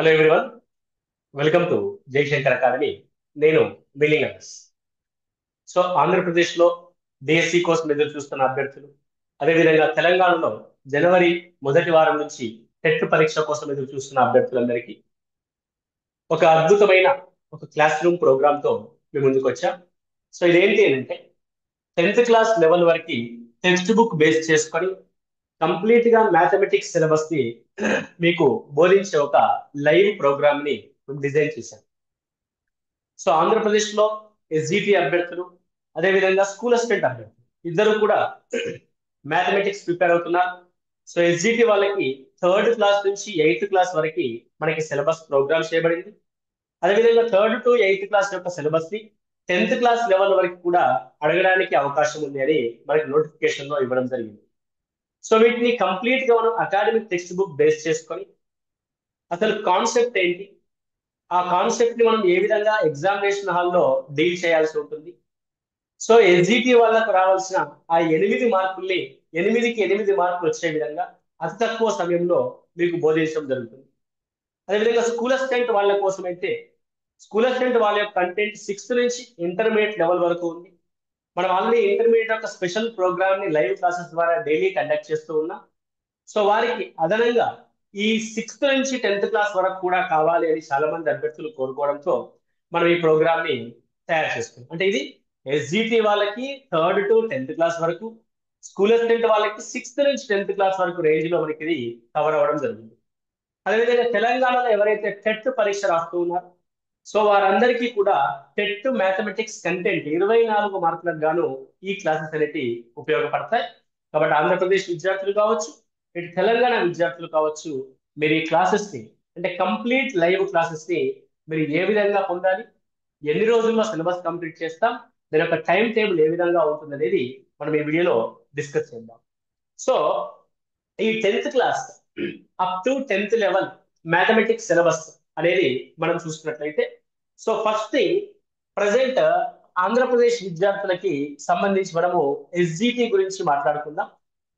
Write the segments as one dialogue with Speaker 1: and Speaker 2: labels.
Speaker 1: Hello everyone, welcome to Jayashankar academy. నేను millionaires. So ఆంధ్రప్రదేశ్లో DSC కోసం ఎదురు చూస్తున్న అభ్యర్థులు, అదేవిధంగా తెలంగాణలో జనవరి మొదటి వారం నుంచి టెట్ పరీక్ష కోసం ఎదురు చూస్తున్న అభ్యర్థులందరికీ ఒక అద్భుతమైన ఒక క్లాస్ రూమ్ ప్రోగ్రామ్తో మేము ముందుకు వచ్చాం. సో ఇదేంటి అంటే 10th క్లాస్ లెవెల్ వరకు టెక్స్ట్ బుక్ బేస్ చేసుకొని కంప్లీట్ గా మ్యాథమెటిక్స్ సిలబస్ ని మీకు బోధించే ఒక లైవ్ ప్రోగ్రామ్ ని డిజైన్ చేశాం. సో ఆంధ్రప్రదేశ్ లో ఎస్జిటి అభ్యర్థులు, అదేవిధంగా స్కూల్ అసిస్టెంట్ అభ్యర్థులు ఇద్దరు కూడా మ్యాథమెటిక్స్ ప్రిపేర్ అవుతున్నారు. సో ఎస్జిటి వాళ్ళకి థర్డ్ క్లాస్ నుంచి 8th క్లాస్ వరకు మనకి సిలబస్ ప్రోగ్రామ్ చేయబడింది. అదేవిధంగా థర్డ్ టు 8th క్లాస్ యొక్క సిలబస్ ని 10th క్లాస్ లెవెల్ వరకు కూడా అడగడానికి అవకాశం ఉంది అని మనకి నోటిఫికేషన్ లో ఇవ్వడం జరిగింది. సో వీటిని కంప్లీట్ గా మనం అకాడమిక్ టెక్స్ట్ బుక్ బేస్ చేసుకొని అసలు కాన్సెప్ట్ ఏంటి, ఆ కాన్సెప్ట్ ని మనం ఏ విధంగా ఎగ్జామినేషన్ హాల్లో డీల్ చేయాల్సి ఉంటుంది. సో ఎస్జిటి వాళ్ళకు రావాల్సిన ఆ 8 మార్కుల్ని 8కి 8 మార్కులు వచ్చే విధంగా అతి తక్కువ సమయంలో మీకు బోధించడం జరుగుతుంది. అదేవిధంగా స్కూల్ అసిస్టెంట్ వాళ్ళ కోసం అయితే స్కూల్ అసిస్టెంట్ వాళ్ళ యొక్క కంటెంట్ 6th నుంచి ఇంటర్మీడియట్ లెవెల్ వరకు ఉంది. మనం ఆల్రెడీ ఇంటర్మీడియట్ యొక్క స్పెషల్ ప్రోగ్రామ్ ని లైవ్ క్లాసెస్ ద్వారా డైలీ కండక్ట్ చేస్తూ ఉన్నాం. సో వారికి అదనంగా ఈ 6th నుంచి 10th క్లాస్ వరకు కూడా కావాలి అని చాలా మంది అభ్యర్థులు కోరుకోవడంతో మనం ఈ ప్రోగ్రామ్ ని తయారు చేసుకున్నాం. అంటే ఇది ఎస్జిటి వాళ్ళకి థర్డ్ టు 10th క్లాస్ వరకు, స్కూల్ అసిస్టెంట్ వాళ్ళకి 6th నుంచి 10th క్లాస్ వరకు రేంజ్ లో మనకి ఇది కవర్ అవ్వడం జరిగింది. అదేవిధంగా తెలంగాణలో ఎవరైతే టెట్ పరీక్ష రాస్తూ ఉన్నారో సో వారందరికీ కూడా టెట్ మ్యాథమెటిక్స్ కంటెంట్ 24 మార్కులకు గాను ఈ క్లాసెస్ అనేవి ఉపయోగపడతాయి. కాబట్టి ఆంధ్రప్రదేశ్ విద్యార్థులు కావచ్చు, ఇటు తెలంగాణ విద్యార్థులు కావచ్చు, మీరు ఈ క్లాసెస్ ని అంటే కంప్లీట్ లైవ్ క్లాసెస్ ని మీరు ఏ విధంగా పొందాలి, ఎన్ని రోజుల్లో సిలబస్ కంప్లీట్ చేస్తాం, దాని యొక్క టైం టేబుల్ ఏ విధంగా ఉంటుంది అనేది మనం ఈ వీడియోలో డిస్కస్ చేద్దాం. సో ఈ 10th class up to 10th level mathematics syllabus అనేది మనం చూసుకున్నట్లయితే సో ఫస్ట్ ప్రజెంట్ ఆంధ్రప్రదేశ్ విద్యార్థులకి సంబంధించి మనము ఎస్జిటి గురించి మాట్లాడుకుందాం.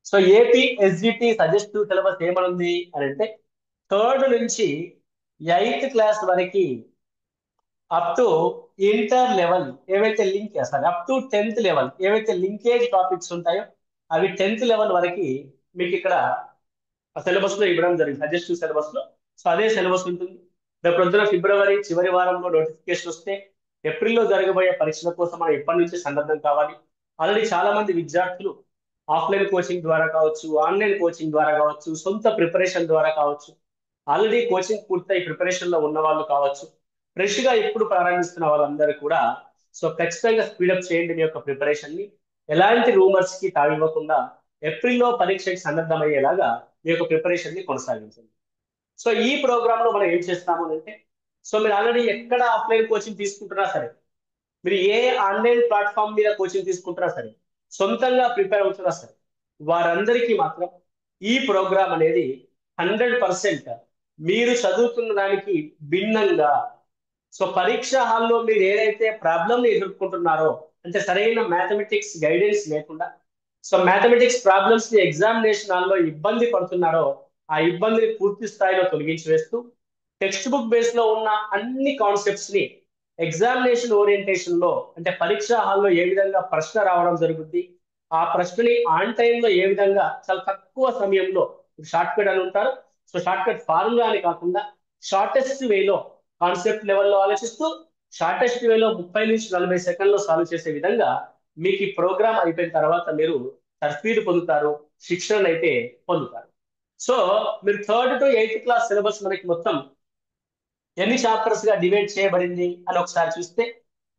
Speaker 1: So AP SGT suggestive syllabus ఏమనుంది అని అంటే థర్డ్ నుంచి 8th క్లాస్ వరకు అప్ టు ఇంటర్ లెవెల్ ఏవైతే link sorry up to 10th level ఏవైతే లింకేజ్ టాపిక్స్ ఉంటాయో అవి 10th లెవెల్ వరకు మీకు ఇక్కడ సిలబస్ లో ఇవ్వడం జరిగింది, సజెస్టివ్ సిలబస్ లో. సో అదే సిలబస్ ఉంటుంది. రేపు పొద్దున ఫిబ్రవరి చివరి వారంలో నోటిఫికేషన్ వస్తే ఏప్రిల్లో జరగబోయే పరీక్షల కోసం మనం ఎప్పటి నుంచి సన్నద్ధం కావాలి. ఆల్రెడీ చాలా మంది విద్యార్థులు ఆఫ్లైన్ కోచింగ్ ద్వారా కావచ్చు, ఆన్లైన్ కోచింగ్ ద్వారా కావచ్చు, సొంత ప్రిపరేషన్ ద్వారా కావచ్చు, ఆల్రెడీ కోచింగ్ పూర్తయి ప్రిపరేషన్ లో ఉన్న వాళ్ళు కావచ్చు, ఫ్రెష్ గా ఇప్పుడు ప్రారంభిస్తున్న వాళ్ళందరూ కూడా సో ఖచ్చితంగా స్పీడప్ చేయండి మీ యొక్క ప్రిపరేషన్ ని. ఎలాంటి రూమర్స్ కి తావివ్వకుండా ఏప్రిల్లో పరీక్షకి సన్నద్ధమయ్యేలాగా మీ యొక్క ప్రిపరేషన్ ని కొనసాగించండి. సో ఈ ప్రోగ్రామ్ లో మనం ఏం చేస్తాము అంటే సో మీరు ఆల్రెడీ ఎక్కడ ఆఫ్లైన్ కోచింగ్ తీసుకుంటున్నా సరే, మీరు ఏ ఆన్లైన్ ప్లాట్ఫామ్ మీద కోచింగ్ తీసుకుంటున్నా సరే, సొంతంగా ప్రిపేర్ అవుతున్నా సరే, వారందరికీ మాత్రం ఈ ప్రోగ్రామ్ అనేది 100% మీరు చదువుతున్న దానికి భిన్నంగా సో పరీక్ష హాల్లో మీరు ఏదైతే ప్రాబ్లమ్ ని ఎదుర్కొంటున్నారో అంటే సరైన మ్యాథమెటిక్స్ గైడెన్స్ లేకుండా సో మ్యాథమెటిక్స్ ప్రాబ్లమ్స్ ని ఎగ్జామినేషన్ హాల్లో ఇబ్బంది పడుతున్నారో ఆ ఇబ్బందిని పూర్తి స్థాయిలో తొలగించి వేస్తూ టెక్స్ట్ బుక్ బేస్ లో ఉన్న అన్ని కాన్సెప్ట్స్ ని ఎగ్జామినేషన్ ఓరియంటేషన్ లో అంటే పరీక్ష హాల్లో ఏ విధంగా ప్రశ్న రావడం జరుగుద్ది, ఆ ప్రశ్నని ఆన్ టైమ్ లో ఏ విధంగా చాలా తక్కువ సమయంలో షార్ట్ కట్ అని ఉంటారు. సో షార్ట్ కట్ ఫార్ములా అని కాకుండా షార్టెస్ట్ వేలో కాన్సెప్ట్ లెవెల్లో ఆలోచిస్తూ షార్టెస్ట్ వేలో 30 నుంచి 40 సెకండ్లో సాల్వ్ చేసే విధంగా మీకు ఈ ప్రోగ్రామ్ అయిపోయిన తర్వాత మీరు తర్ఫీదు పొందుతారు, శిక్షణ అయితే పొందుతారు. సో మీరు third to 8th class syllabus మనకి మొత్తం ఎన్ని చాప్టర్స్ గా డివైడ్ చేయబడింది అని ఒకసారి చూస్తే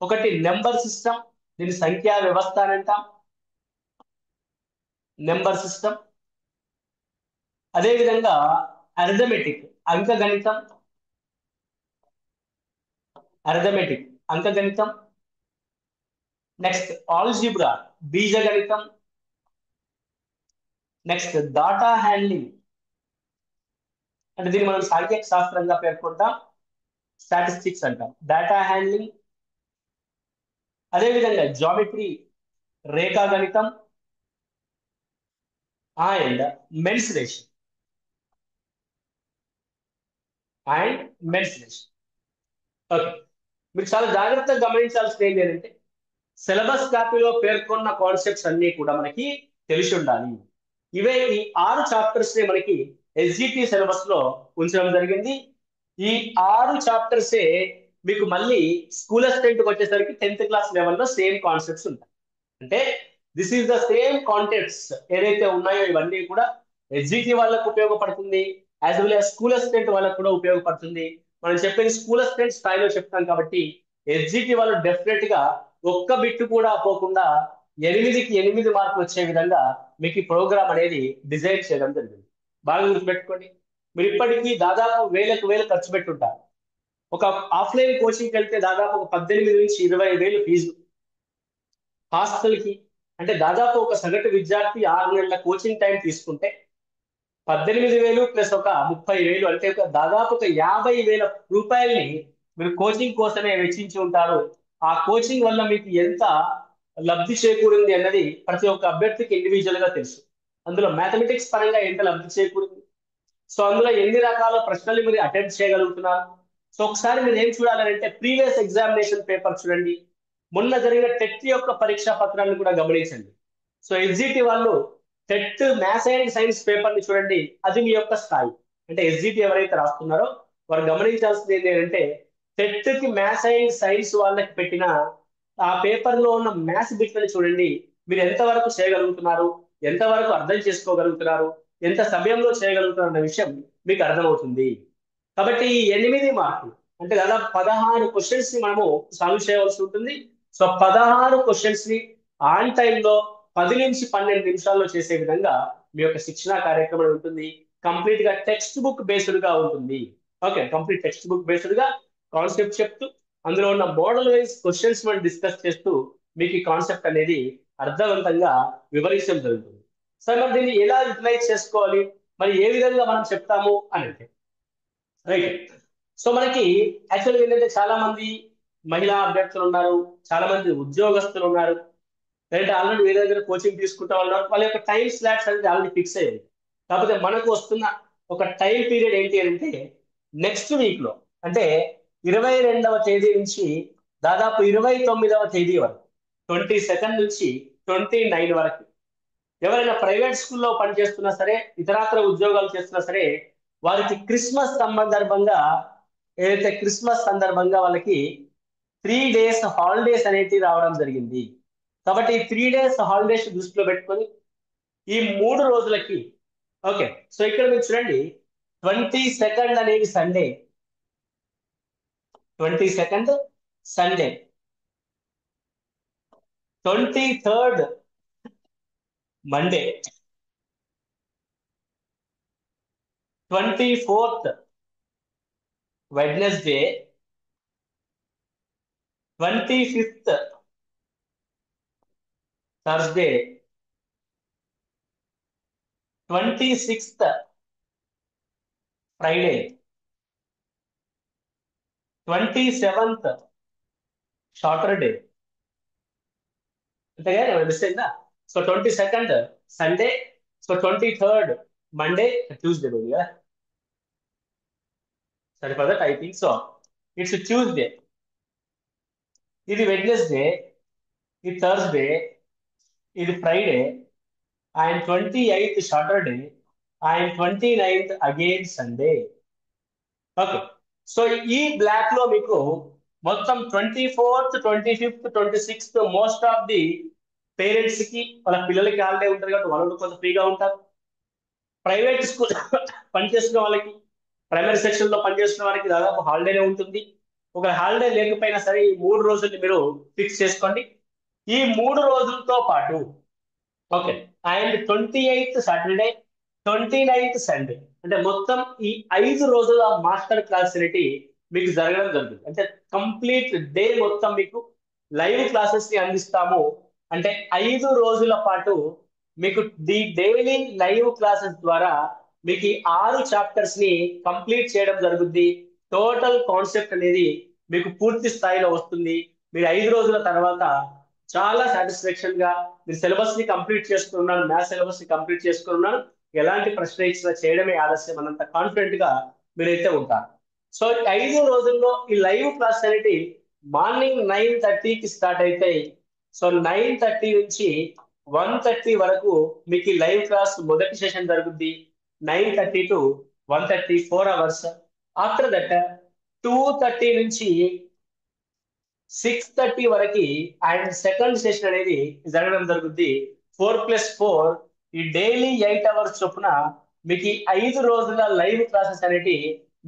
Speaker 1: ఒకటి నెంబర్ సిస్టమ్, దీని సంఖ్యా వ్యవస్థ అని అంటాం, నెంబర్ సిస్టమ్. అదేవిధంగా అర్థమెటిక్ అంకగణితం, అర్థమెటిక్ అంకగణితం. నెక్స్ట్ ఆల్జీబ్రా బీజగణితం. నెక్స్ట్ డాటా హ్యాండ్లింగ్ అంటే దీన్ని మనం సాంఖ్యక శాస్త్రంగా పేర్కొంటాం, స్టాటిస్టిక్స్ అంటాం, డేటా హ్యాండ్లింగ్. అదేవిధంగా జామెట్రీ రేఖాగణితం and mensuration. And mensuration. Okay, మీరు చాలా జాగ్రత్తగా గమనించాల్సింది ఏంటి అంటే సిలబస్ కాపీలో పేర్కొన్న కాన్సెప్ట్స్ అన్ని కూడా మనకి తెలిసి ఉండాలి. ఇవే ఈ 6 చాప్టర్స్ ని మనకి ఎస్జిటి సిలబస్ లో ఉంచడం జరిగింది. ఈ 6 చాప్టర్సే మీకు మళ్ళీ స్కూల్ అసిస్టెంట్ కి వచ్చేసరికి 10th క్లాస్ లెవెల్లో సేమ్ కాన్సెప్ట్స్ ఉంటాయి. అంటే this is the same contents ఏదైతే ఉన్నాయో ఇవన్నీ కూడా ఎస్జిటి వాళ్ళకు ఉపయోగపడుతుంది, as well as school assistant వాళ్ళకు కూడా ఉపయోగపడుతుంది. మనం చెప్పేది స్కూల్ అసిస్టెంట్ స్థాయిలో చెప్తాం కాబట్టి ఎస్జిటి వాళ్ళు డెఫినెట్ గా ఒక్క బిట్టు కూడా పోకుండా 8కి 8 మార్కులు వచ్చే విధంగా మీకు ఈ ప్రోగ్రామ్ అనేది డిజైన్ చేయడం జరిగింది. బాగా గుర్తుపెట్టుకోండి, మీరు ఇప్పటికీ దాదాపు వేలకు వేలు ఖర్చు పెట్టుంటారు. ఒక ఆఫ్లైన్ కోచింగ్కి వెళ్తే దాదాపు ఒక 18 నుంచి 20 వేలు ఫీజు. హాస్టల్ కి అంటే దాదాపు ఒక సగటు విద్యార్థి 6 నెలల కోచింగ్ టైం తీసుకుంటే 18,000 ప్లస్ ఒక 30,000 అంటే దాదాపు ఒక 50,000 రూపాయల్ని మీరు కోచింగ్ కోసమే వెచ్చించి ఉంటారు. ఆ కోచింగ్ వల్ల మీకు ఎంత లబ్ధి చేకూరింది అన్నది ప్రతి ఒక్క అభ్యర్థికి ఇండివిజువల్ గా తెలుసు. అందులో మ్యాథమెటిక్స్ పరంగా ఎంత లబ్ధి చేకూరింది, సో అందులో ఎన్ని రకాల ప్రశ్నలు మీరు అటెంప్ట్ చేయగలుగుతున్నారు. సో ఒకసారి మీరు ఏం చూడాలంటే ప్రీవియస్ ఎగ్జామినేషన్ పేపర్ చూడండి, మొన్న జరిగిన టెట్ యొక్క పరీక్షా పత్రాలను కూడా గమనించండి. సో ఎస్జిటి వాళ్ళు TET maths and science paper ని చూడండి, అది మీ యొక్క స్థాయి. అంటే ఎస్జిటి ఎవరైతే రాస్తున్నారో వారు గమనించాల్సింది ఏంటంటే టెట్ కి మ్యాథ్స్ అండ్ సైన్స్ వాళ్ళకి పెట్టిన ఆ పేపర్ లో ఉన్న మ్యాథ్స్ బిట్లను చూడండి, మీరు ఎంతవరకు చేయగలుగుతున్నారు, ఎంతవరకు అర్థం చేసుకోగలుగుతున్నారు, ఎంత సమయంలో చేయగలుగుతున్నారు అన్న విషయం మీకు అర్థమవుతుంది. కాబట్టి ఈ 8 మార్కులు అంటే దాదాపు 16 క్వశ్చన్స్ ని మనము సాల్వ్ చేయవలసి ఉంటుంది. సో 16 క్వశ్చన్స్ ని ఆన్ టైమ్ లో 10 నుంచి 12 నిమిషాల్లో చేసే విధంగా మీ యొక్క శిక్షణా కార్యక్రమం ఉంటుంది. కంప్లీట్ గా టెక్స్ట్ బుక్ బేస్డ్ గా ఉంటుంది. Okay, complete text book based గా కాన్సెప్ట్ చెప్తూ అందులో ఉన్న మోడల్ వైజ్ క్వశ్చన్స్ మనం డిస్కస్ చేస్తూ మీకు ఈ కాన్సెప్ట్ అనేది అర్థవంతంగా వివరించడం జరుగుతుంది. సో మరి దీన్ని ఎలా యూటిలైజ్ చేసుకోవాలి, మరి ఏ విధంగా మనం చెప్తాము అని అంటే రైట్. సో మనకి యాక్చువల్గా ఏంటంటే చాలా మంది మహిళా అభ్యర్థులు ఉన్నారు, చాలా మంది ఉద్యోగస్తులు ఉన్నారు, లేదంటే ఆల్రెడీ వేరే దగ్గర కోచింగ్ తీసుకుంటా ఉన్నారు. వాళ్ళ యొక్క టైం స్లాట్స్ అనేది ఆల్రెడీ ఫిక్స్ అయ్యింది. కాకపోతే మనకు వస్తున్న ఒక టైం పీరియడ్ ఏంటి అంటే నెక్స్ట్ వీక్ లో అంటే 22వ తేదీ నుంచి దాదాపు 29వ తేదీ వరకు, 22 నుంచి 29 వరకు ఎవరైనా ప్రైవేట్ స్కూల్లో పనిచేస్తున్నా సరే, ఇతరాత్ర ఉద్యోగాలు చేస్తున్నా సరే, వారికి క్రిస్మస్ సందర్భంగా ఏదైతే క్రిస్మస్ సందర్భంగా వాళ్ళకి 3 days హాలిడేస్ అనేది రావడం జరిగింది. కాబట్టి ఈ 3 days హాలిడేస్ దృష్టిలో పెట్టుకొని ఈ 3 రోజులకి ఓకే. సో ఇక్కడ మీరు చూడండి 22 అనేది Sunday, 22 Sunday, 23 Monday, 24 Wednesday, 25 Thursday, 26 Friday, 27 Saturday. అంతేగా మిస్ అయిందా? So 22 Sunday, so 23 Monday, Tuesday రోజు కదా, సరిపదా టైపింగ్. సో ఇట్స్ ట్యూస్డే, ఇది వెడ్నెస్డే, ఇది థర్స్డే, ఇది Friday, and 28 Saturday, and 29 again Sunday. Okay, so ఈ బ్లాక్ లో మీకు మొత్తం 24th 25th 26th most of the parents కి వాళ్ళ పిల్లలకి హాలిడే ఉంటారు కాబట్టి వాళ్ళు కొంచెం ఫ్రీగా ఉంటారు. ప్రైవేట్ స్కూల్ పనిచేస్తున్న వాళ్ళకి, ప్రైమరీ సెక్షన్ లో పనిచేస్తున్న వాళ్ళకి దాదాపు హాలిడేనే ఉంటుంది. ఒక హాలిడే లేకపోయినా సరే ఈ 3 రోజుల్ని మీరు ఫిక్స్ చేసుకోండి. ఈ 3 రోజులతో పాటు okay, and 28th Saturday, 29th Sunday, అంటే మొత్తం ఈ 5 రోజుల మాస్టర్ క్లాస్ అనేటి మీకు జరగడం జరుగుతుంది. అంటే కంప్లీట్ డే మొత్తం మీకు లైవ్ క్లాసెస్ ని అందిస్తాము. అంటే 5 రోజుల పాటు మీకు ది డైలీ లైవ్ క్లాసెస్ ద్వారా మీకు ఈ 6 చాప్టర్స్ ని కంప్లీట్ చేయడం జరుగుద్ది. టోటల్ కాన్సెప్ట్ అనేది మీకు పూర్తి స్థాయిలో వస్తుంది. మీరు 5 రోజుల తర్వాత చాలా సాటిస్ఫాక్షన్ గా మీరు సిలబస్ ని కంప్లీట్ చేసుకున్నాను, మ్యాథ్స్ సిలబస్ ని కంప్లీట్ చేసుకున్నాను, ఎలాంటి ప్రశ్న ఇచ్చినా చేయడమే ఆలస్యం అన్నంత కాన్ఫిడెంట్ గా మీరైతే ఉంటారు. సో 5 రోజుల్లో ఈ లైవ్ క్లాస్ అనేది మార్నింగ్ 9:30కి స్టార్ట్ అవుతాయి. సో 9:30 నుంచి 1:30 వరకు మీకు ఈ లైవ్ క్లాస్ మొదటి సెషన్ జరుగుద్ది. 9:30 టు 1:30 4 అవర్స్. ఆఫ్టర్ దట్ 2:30 నుంచి 6:30 వరకు అండ్ సెకండ్ సెషన్ అనేది జరగడం జరుగుద్ది. 4+4 ఈ డైలీ 8 అవర్స్ చొప్పున మీకు ఈ 5 రోజుల లైవ్ క్లాసెస్ అనేది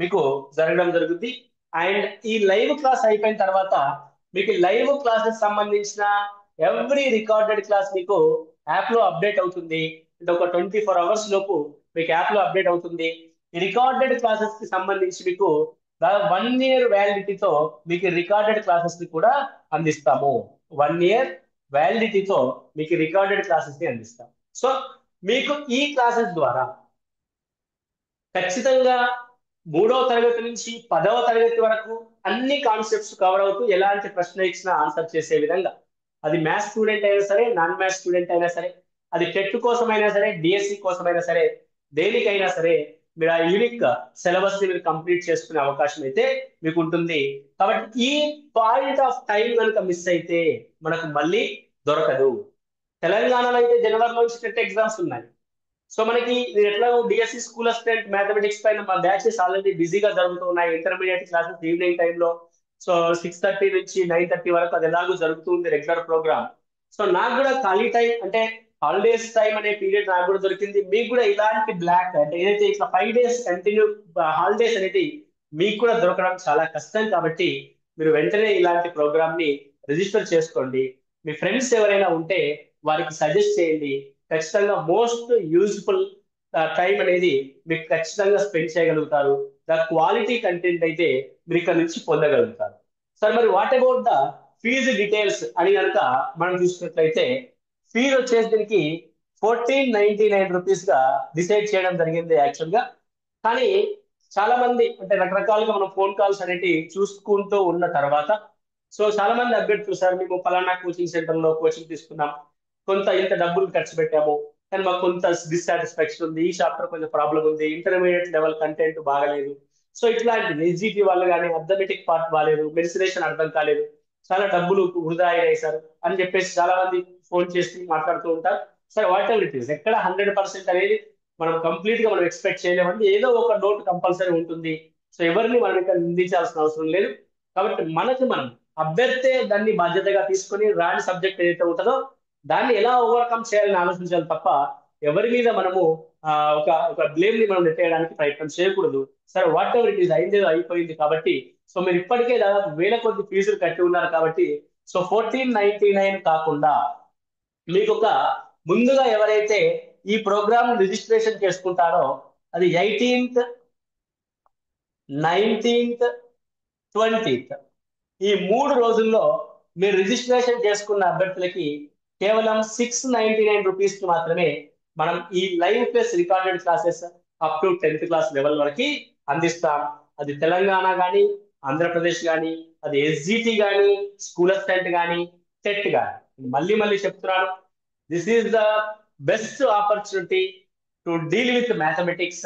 Speaker 1: మీకు జరగడం జరుగుద్ది. అండ్ ఈ లైవ్ క్లాస్ అయిపోయిన తర్వాత మీకు లైవ్ క్లాసెస్ సంబంధించిన ఎవ్రీ రికార్డెడ్ క్లాస్ మీకు యాప్ లో అప్డేట్ అవుతుంది. అంటే ఒక 24 అవర్స్ లోపు మీకు యాప్ లో అప్డేట్ అవుతుంది. ఈ రికార్డెడ్ క్లాసెస్ కి సంబంధించి మీకు 1 year వ్యాలిడిటీతో మీకు రికార్డెడ్ క్లాసెస్ ని కూడా అందిస్తాము. 1 year వ్యాలిడిటీతో మీకు రికార్డెడ్ క్లాసెస్ ని అందిస్తాం. సో మీకు ఈ క్లాసెస్ ద్వారా ఖచ్చితంగా 3వ తరగతి నుంచి 10వ తరగతి వరకు అన్ని కాన్సెప్ట్స్ కవర్ అవుతూ ఎలాంటి ప్రశ్న ఇచ్చినా ఆన్సర్ చేసే విధంగా, అది మ్యాథ్స్ స్టూడెంట్ అయినా సరే, నాన్ మ్యాథ్స్ స్టూడెంట్ అయినా సరే, అది టెట్ కోసమైనా సరే, డిఎస్సి కోసమైనా సరే, దేనికైనా సరే మీరు ఆ యూనిక్ సిలబస్ ని మీరు కంప్లీట్ చేసుకునే అవకాశం అయితే మీకు ఉంటుంది. కాబట్టి ఈ పాయింట్ ఆఫ్ టైం కనుక మిస్ అయితే మనకు మళ్ళీ దొరకదు. తెలంగాణలో అయితే జనవరిలో టెట్ ఎగ్జామ్స్ ఉన్నాయి. సో మనకి నేను ఎట్లా డిఎస్సి స్కూల్ అసిస్టెంట్ మ్యాథమెటిక్స్ పైన మా బ్యాచెస్ ఆల్రెడీ బిజీగా జరుగుతూ ఉన్నాయి. ఇంటర్మీడియట్ క్లాసెస్ ఈవినింగ్ టైంలో. సో 6:30 నుంచి 9:30 వరకు అది ఎలాగో జరుగుతుంది రెగ్యులర్ ప్రోగ్రామ్. సో నాకు కూడా ఖాళీ టైం అంటే హాలిడేస్ టైం అనే పీరియడ్ నాకు కూడా దొరికింది. మీకు కూడా ఇలాంటి బ్లాక్ అంటే ఏదైతే ఇట్లా 5 days కంటిన్యూ హాలిడేస్ అనేది మీకు కూడా దొరకడం చాలా కష్టం. కాబట్టి మీరు వెంటనే ఇలాంటి ప్రోగ్రామ్ ని రిజిస్టర్ చేసుకోండి. మీ ఫ్రెండ్స్ ఎవరైనా ఉంటే వారికి సజెస్ట్ చేయండి. ఖచ్చితంగా మోస్ట్ యూజ్ఫుల్ టైం అనేది మీకు ఖచ్చితంగా స్పెండ్ చేయగలుగుతారు. ద క్వాలిటీ కంటెంట్ అయితే మీరు ఇక్కడ నుంచి పొందగలుగుతారు. సార్ మరి what about the fees details అని కనుక మనం చూసినట్లయితే ఫీజు వచ్చేసి దీనికి 1499 రూపీస్ గా డిసైడ్ చేయడం జరిగింది యాక్చువల్ గా. కానీ చాలా మంది అంటే రకరకాలుగా మనం ఫోన్ కాల్స్ అనేవి చూసుకుంటూ ఉన్న తర్వాత సో చాలా మంది అభ్యర్థులు సార్ మేము పలానా కోచింగ్ సెంటర్ లో కోచింగ్ తీసుకున్నాం, కొంత ఇంత డబ్బులు ఖర్చు పెట్టాము, కానీ మాకు కొంత డిస్సాటిస్ఫాక్షన్ ఉంది, ఈ చాప్టర్ కొంచెం ప్రాబ్లం ఉంది, ఇంటర్మీడియట్ లెవెల్ కంటెంట్ బాగలేదు, సో ఇట్లాంటి ఎస్జిటి వాళ్ళు కానీ అర్థమెటిక్ పార్ట్ బాగాలేదు, మెన్సురేషన్ అర్థం కాలేదు, చాలా డబ్బులు వృధా అయ్యాయి సార్ అని చెప్పేసి చాలా మంది ఫోన్ చేసి మాట్లాడుతూ ఉంటారు. Sir what ever it is, ఎక్కడ 100% అనేది మనం కంప్లీట్ గా మనం ఎక్స్పెక్ట్ చేయలేమండి. ఏదో ఒక నోట్ కంపల్సరీ ఉంటుంది. సో ఎవరిని మనం ఇక్కడ నిందించాల్సిన అవసరం లేదు. కాబట్టి మనకు మనం అభ్యర్థే దాన్ని బాధ్యతగా తీసుకొని రాని సబ్జెక్ట్ ఏదైతే ఉంటుందో దాన్ని ఎలా ఓవర్కమ్ చేయాలని ఆలోచించాలి తప్ప ఎవరి మీద మనము ఒక ఒక బ్లేమ్ ని మనం నెట్టేయడానికి ప్రయత్నం చేయకూడదు. సరే వాట్ ఎవర్ ఇట్ ఈస్ అయింది అయిపోయింది. కాబట్టి సో మీరు ఇప్పటికే దాదాపు వేల కొద్ది ఫీజులు కట్టి ఉన్నారు. కాబట్టి సో 1499 కాకుండా మీకు ఒక ముందుగా ఎవరైతే ఈ ప్రోగ్రామ్ రిజిస్ట్రేషన్ చేసుకుంటారో అది 18th 19th 20th ఈ 3 రోజుల్లో మీరు రిజిస్ట్రేషన్ చేసుకున్న అభ్యర్థులకి కేవలం 699 రూపీస్ కి మాత్రమే మనం ఈ live plus recorded classes up to 10th class level వరకు అందిస్తాం. అది తెలంగాణ కానీ, ఆంధ్రప్రదేశ్ కానీ, అది ఎస్జిటి కానీ, స్కూల్ అసిస్టెంట్ కానీ, టెట్ కానీ. మళ్ళీ మళ్ళీ చెప్తున్నాను, this is the best opportunity to deal with mathematics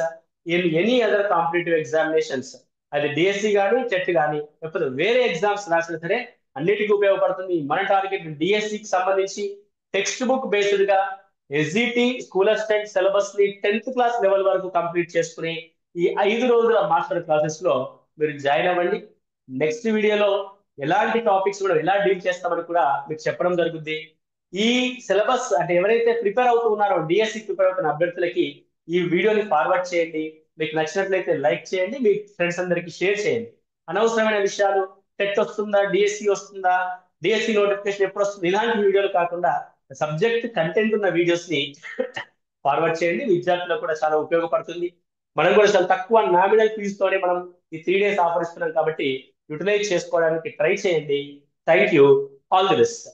Speaker 1: in any other competitive examinations. అది డిఎస్సి కానీ, టెట్ కానీ, లేకపోతే వేరే ఎగ్జామ్స్ రాసినా సరే అన్నిటికీ ఉపయోగపడుతుంది. మన టార్గెట్ డిఎస్సికి సంబంధించి టెక్స్ట్ బుక్ బేస్డ్ గా ఎస్జిటి స్కూల్ అసిస్టెంట్ సిలబస్ ని 10th క్లాస్ లెవెల్ వరకు కంప్లీట్ చేసుకుని ఈ 5 రోజుల మాస్టర్ క్లాసెస్ లో మీరు జాయిన్ అవ్వండి. నెక్స్ట్ వీడియోలో ఎలాంటి టాపిక్స్ కూడా ఎలా డీల్ చేస్తామని కూడా మీకు చెప్పడం జరుగుద్ది. ఈ సిలబస్ అంటే ఎవరైతే ప్రిపేర్ అవుతూ ఉన్నారో డిఎస్సి ప్రిపేర్ అవుతున్న అభ్యర్థులకి ఈ వీడియోని ఫార్వర్డ్ చేయండి. మీకు నచ్చినట్లయితే లైక్ చేయండి, మీ ఫ్రెండ్స్ అందరికి షేర్ చేయండి. అనవసరమైన విషయాలు టెట్ వస్తుందా, డిఎస్సి వస్తుందా, డిఎస్సి నోటిఫికేషన్ ఎప్పుడు వస్తుంది ఇలాంటి వీడియోలు కాకుండా సబ్జెక్ట్ కంటెంట్ ఉన్న వీడియోస్ ని ఫార్వర్డ్ చేయండి. విద్యార్థులకు కూడా చాలా ఉపయోగపడుతుంది. మనం కూడా చాలా తక్కువ నామినల్ ఫీజు తోనే మనం ఈ 3 days ఆఫర్ ఇస్తున్నాం. కాబట్టి యూటిలైజ్ చేసుకోవడానికి ట్రై చేయండి. Thank you. All the best.